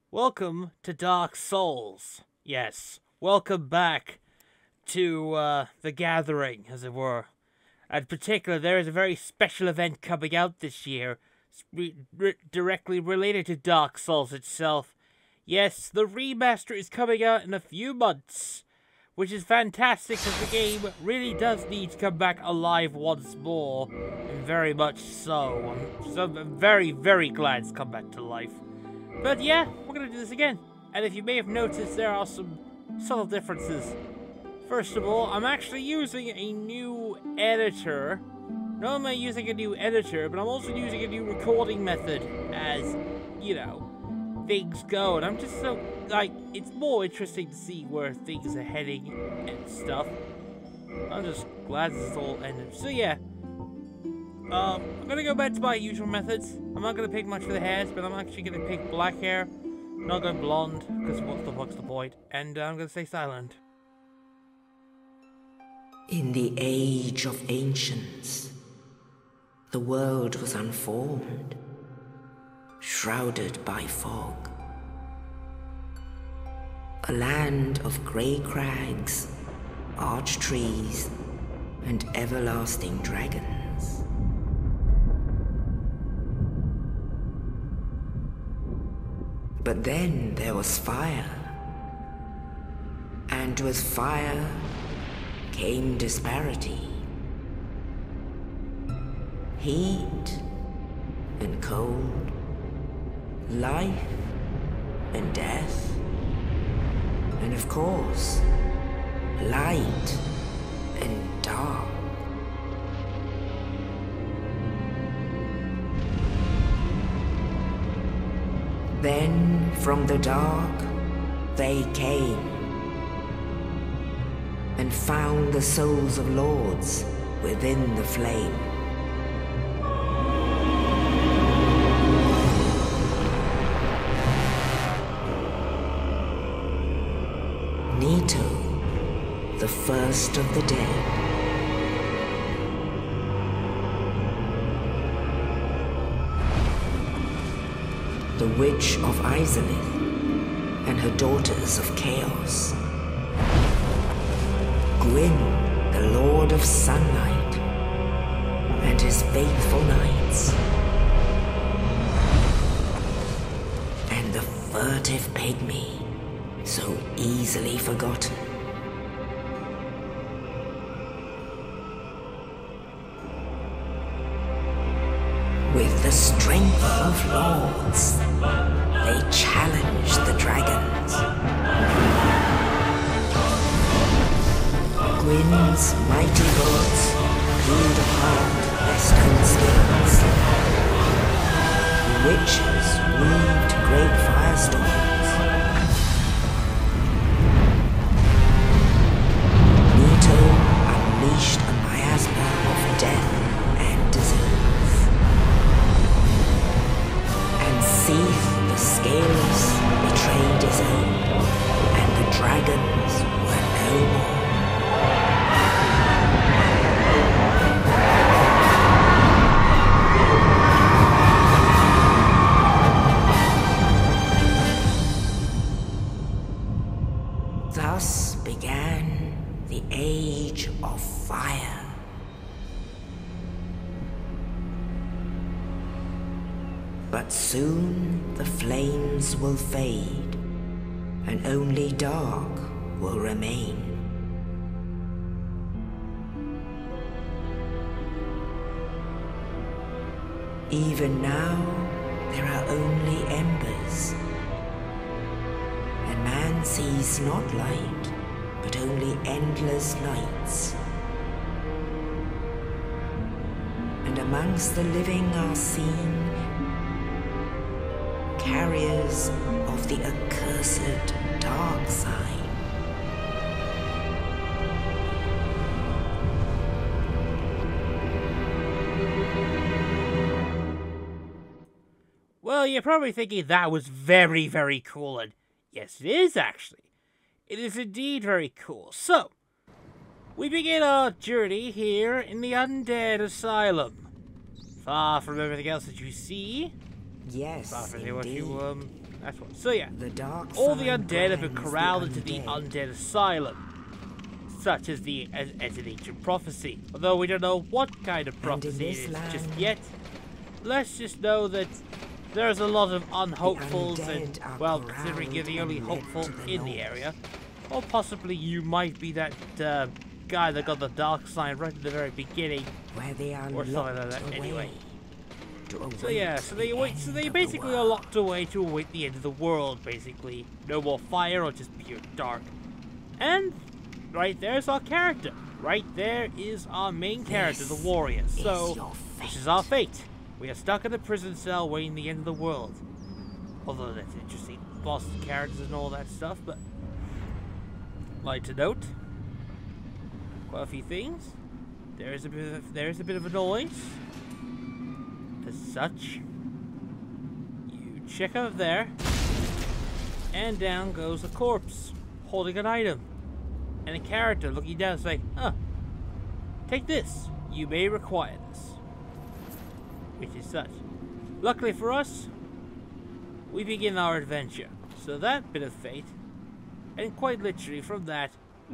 Welcome to Dark Souls. Yes, welcome back to the gathering, as it were. In particular, there is a very special event coming out this year, directly related to Dark Souls itself. Yes, the remaster is coming out in a few months, which is fantastic because the game really does need to come back alive once more, and very much so. I'm very, very glad it's come back to life. But yeah, we're gonna do this again. And if you may have noticed, there are some subtle differences. First of all, I'm actually using a new editor. Not only am I using a new editor, but I'm also using a new recording method as, you know, things go. And I'm just so, like, it's more interesting to see where things are heading and stuff. I'm just glad this is all ended. So yeah. I'm gonna go back to my usual methods. I'm not gonna pick much for the hairs, but I'm actually gonna pick black hair. I'm not going blonde, because what's the point? And I'm gonna stay silent. In the age of ancients, the world was unformed, shrouded by fog. A land of grey crags, arch trees, and everlasting dragons. But then there was fire, and with fire came disparity. Heat and cold, life and death, and of course, light and dark. Then, from the dark, they came and found the souls of lords within the flame. Nito, the first of the dead. The Witch of Izalith and her daughters of Chaos. Gwyn, the Lord of Sunlight, and his faithful knights. And the furtive pygmy, so easily forgotten. With the strength of lords, they challenged the dragons. Gwyn's mighty lords peeled apart their stone skills. The witches weaved great firestorms. Nito unleashed a miasma of death and disease. And Seath, the Scaleless, betrayed his own, and the dragons were no more. Thus began the Age of Fire. But soon the flames will fade, and only dark will remain. Even now, there are only embers, and man sees not light, but only endless nights. And amongst the living are seen carriers of the accursed dark side. Well, you're probably thinking that was very, very cool, and yes, it is actually. It is indeed very cool. So, we begin our journey here in the Undead Asylum. Far from everything else that you see. Yes, Far from indeed. what you That's what. So yeah, The dark all the side undead have been brands corralled the into the undead. Undead Asylum. Such as an ancient prophecy. Although we don't know what kind of prophecy it is just yet. Let's just know that there's a lot of unhopefuls and, well, considering you're the only hopeful in the area. Or possibly you might be that guy that got the dark sign right at the very beginning. Where they are Or something like that, locked anyway. away. So yeah, so they basically are locked away to await the end of the world, basically. No more fire or just pure dark. And right there's our character. Right there is our main character, the warrior. So this is our fate. We are stuck in a prison cell waiting the end of the world. Although that's interesting, boss characters and all that stuff, but like to note, quite a few things. There is a bit of a noise. As such, you check out there, and down goes a corpse holding an item, and a character looking down saying, "Huh, take this. You may require this." Which is such. Luckily for us, we begin our adventure. So that bit of fate, and quite literally from that,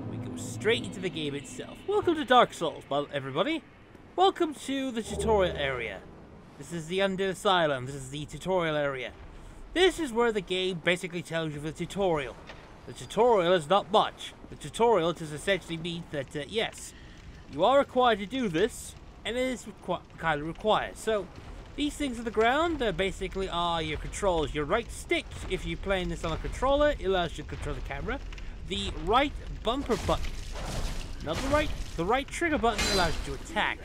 we go straight into the game itself. Welcome to Dark Souls, everybody. Welcome to the tutorial area. This is the Undead Asylum. This is the tutorial area. This is where the game basically tells you the tutorial. The tutorial is not much. The tutorial just essentially means that, yes, you are required to do this, and it is kind of required. So, these things on the ground basically are your controls. Your right stick, if you're playing this on a controller, it allows you to control the camera. The right bumper button, not the right trigger button allows you to attack.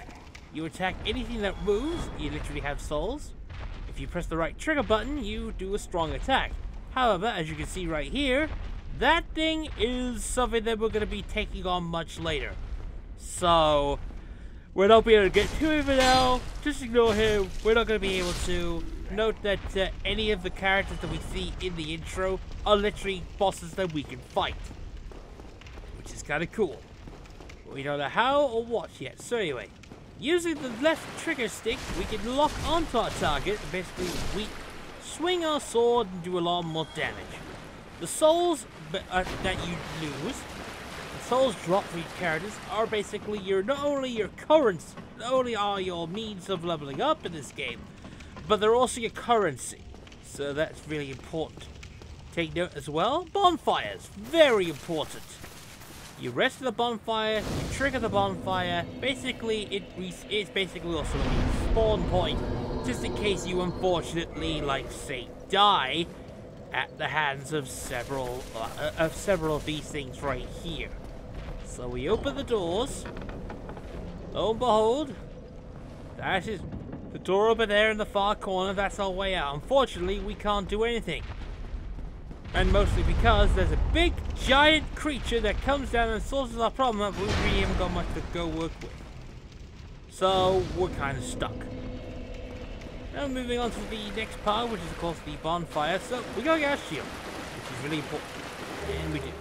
You attack anything that moves, you literally have souls. If you press the right trigger button, you do a strong attack. However, as you can see right here, that thing is something that we're going to be taking on much later. So, we're not being able to get to him now. Just ignore him. We're not going to be able to. Note that any of the characters that we see in the intro are literally bosses that we can fight. Which is kind of cool. We don't know how or what yet. So anyway, using the left trigger stick, we can lock onto our target. Basically, we swing our sword and do a lot more damage. The souls that you lose, the souls drop for each characters, are basically not only your currency, not only are your means of leveling up in this game, but they're also your currency. So that's really important. Take note as well, bonfires, very important. You rest in the bonfire, you trigger the bonfire. Basically, it's basically also a spawn point, just in case you unfortunately, like say, die at the hands of several of these things right here. So we open the doors. Lo and behold, that is the door over there in the far corner. That's our way out. Unfortunately, we can't do anything. And mostly because there's a big, giant creature that comes down and solves our problem that we really haven't got much to go work with. So, we're kind of stuck. Now moving on to the next part, which is of course the bonfire. So, we gotta get our shield, which is really important. And we do.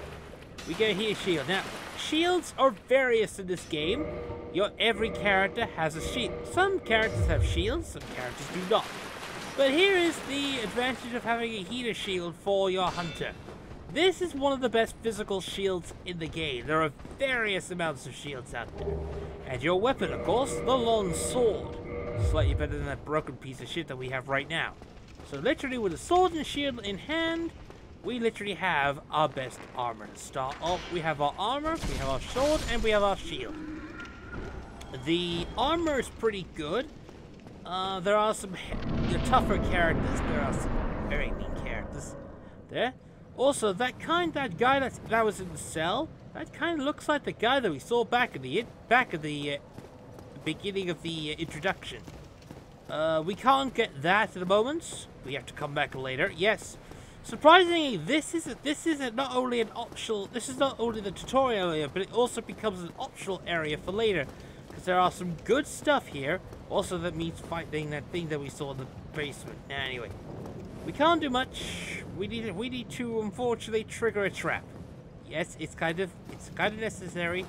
We get here shield. Now, shields are various in this game. Every character has a shield. Some characters have shields, some characters do not. But here is the advantage of having a heater shield for your hunter. This is one of the best physical shields in the game. There are various amounts of shields out there. And your weapon, of course, the long sword. Slightly better than that broken piece of shit that we have right now. So literally with a sword and shield in hand, we literally have our best armor to start off. We have our armor, we have our sword, and we have our shield. The armor is pretty good. There are some tougher characters. There are some very mean characters there. Also, that guy that was in the cell, that kind of looks like the guy that we saw back at the beginning of the introduction. We can't get that at the moment. We have to come back later. Yes. Surprisingly, this isn't not only an optional. This is not only the tutorial area, but it also becomes an optional area for later. Because there are some good stuff here. Also, that means fighting that thing that we saw in the basement. Anyway, we can't do much. We need to unfortunately trigger a trap. Yes, it's kind of necessary.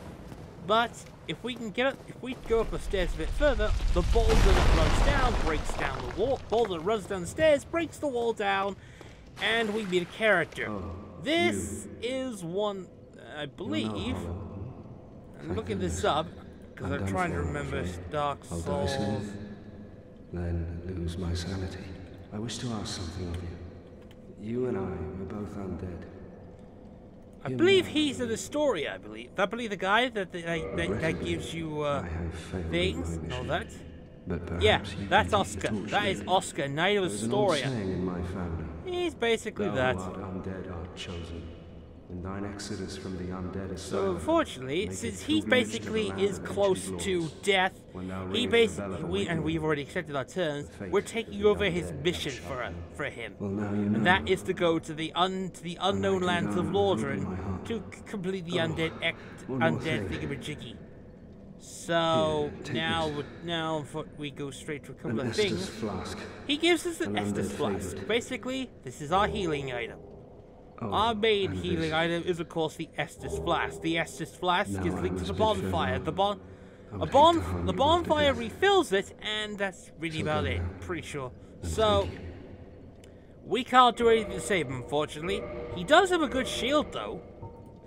But if we can if we go up the stairs a bit further, the boulder that runs down breaks down the wall. Boulder that runs down the stairs breaks the wall down, and we meet a character. Oh, This is one, I believe. I'm looking this up because I'm trying to remember Dark I'll die Souls. soon, then lose my sanity. I wish to ask something of you. You and I were both undead. I believe he's in the story. I believe the guy that gives you I have failed things in and my all mission, that. but perhaps Yeah, you can that's keep the Oscar. torch That is lit. Oscar, Knight of There's an old Astoria. saying in my family. He's basically Thou that. art undead art chosen. In thine exodus from the Undead So Asylum, unfortunately, make since it he pilgrimage to the basically land is of close ancient to lords. death, When thou he ringest the bell basically, of and we've awakening, already accepted our terms, the fate we're of taking the over his undead mission thou shalt know. for him. Well, now you know. And that is to go to the unknown lands of Lordran my heart. to complete the Oh, undead one more thing. thingamajiggy. So Here, take now this. we go straight to a couple An of Estus things. flask. He gives us an An Estus undead flask. favorite. Basically, this is our healing item. Oh, Our main and healing this. item is, of course, the Estus Flask. The Estus Flask Now is I linked to must the bid bonfire. farewell. I would hate to harm The you bonfire after death. refills it, and that's really So about go it. now. Pretty sure. And So, thank you. we can't do anything to save him, unfortunately. He does have a good shield, though.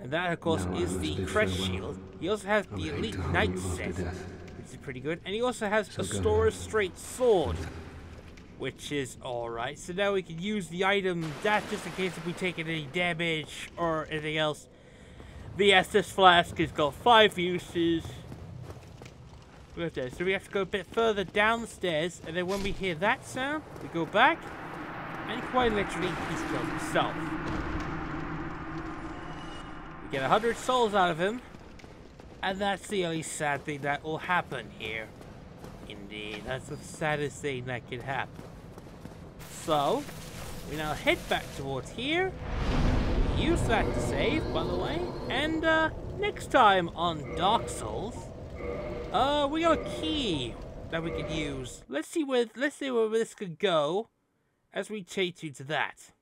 And that, of course, Now I is must the bid crest farewell. shield. He also has I would the hate Elite to harm Knight you after set, death. which is pretty good. And he also has So a go Stora's now. Straight Sword, which is alright. So now we can use the item that just in case if we take any damage or anything else. The Estus Flask has got 5 uses. Okay, so we have to go a bit further down the stairs, and then when we hear that sound, we go back, and quite literally, he's killed himself. We get 100 souls out of him, and that's the only sad thing that will happen here. Indeed, that's the saddest thing that can happen. So, we now head back towards here. We use that to save, by the way. And next time on Dark Souls, we got a key that we could use. Let's see where this could go as we take you to that.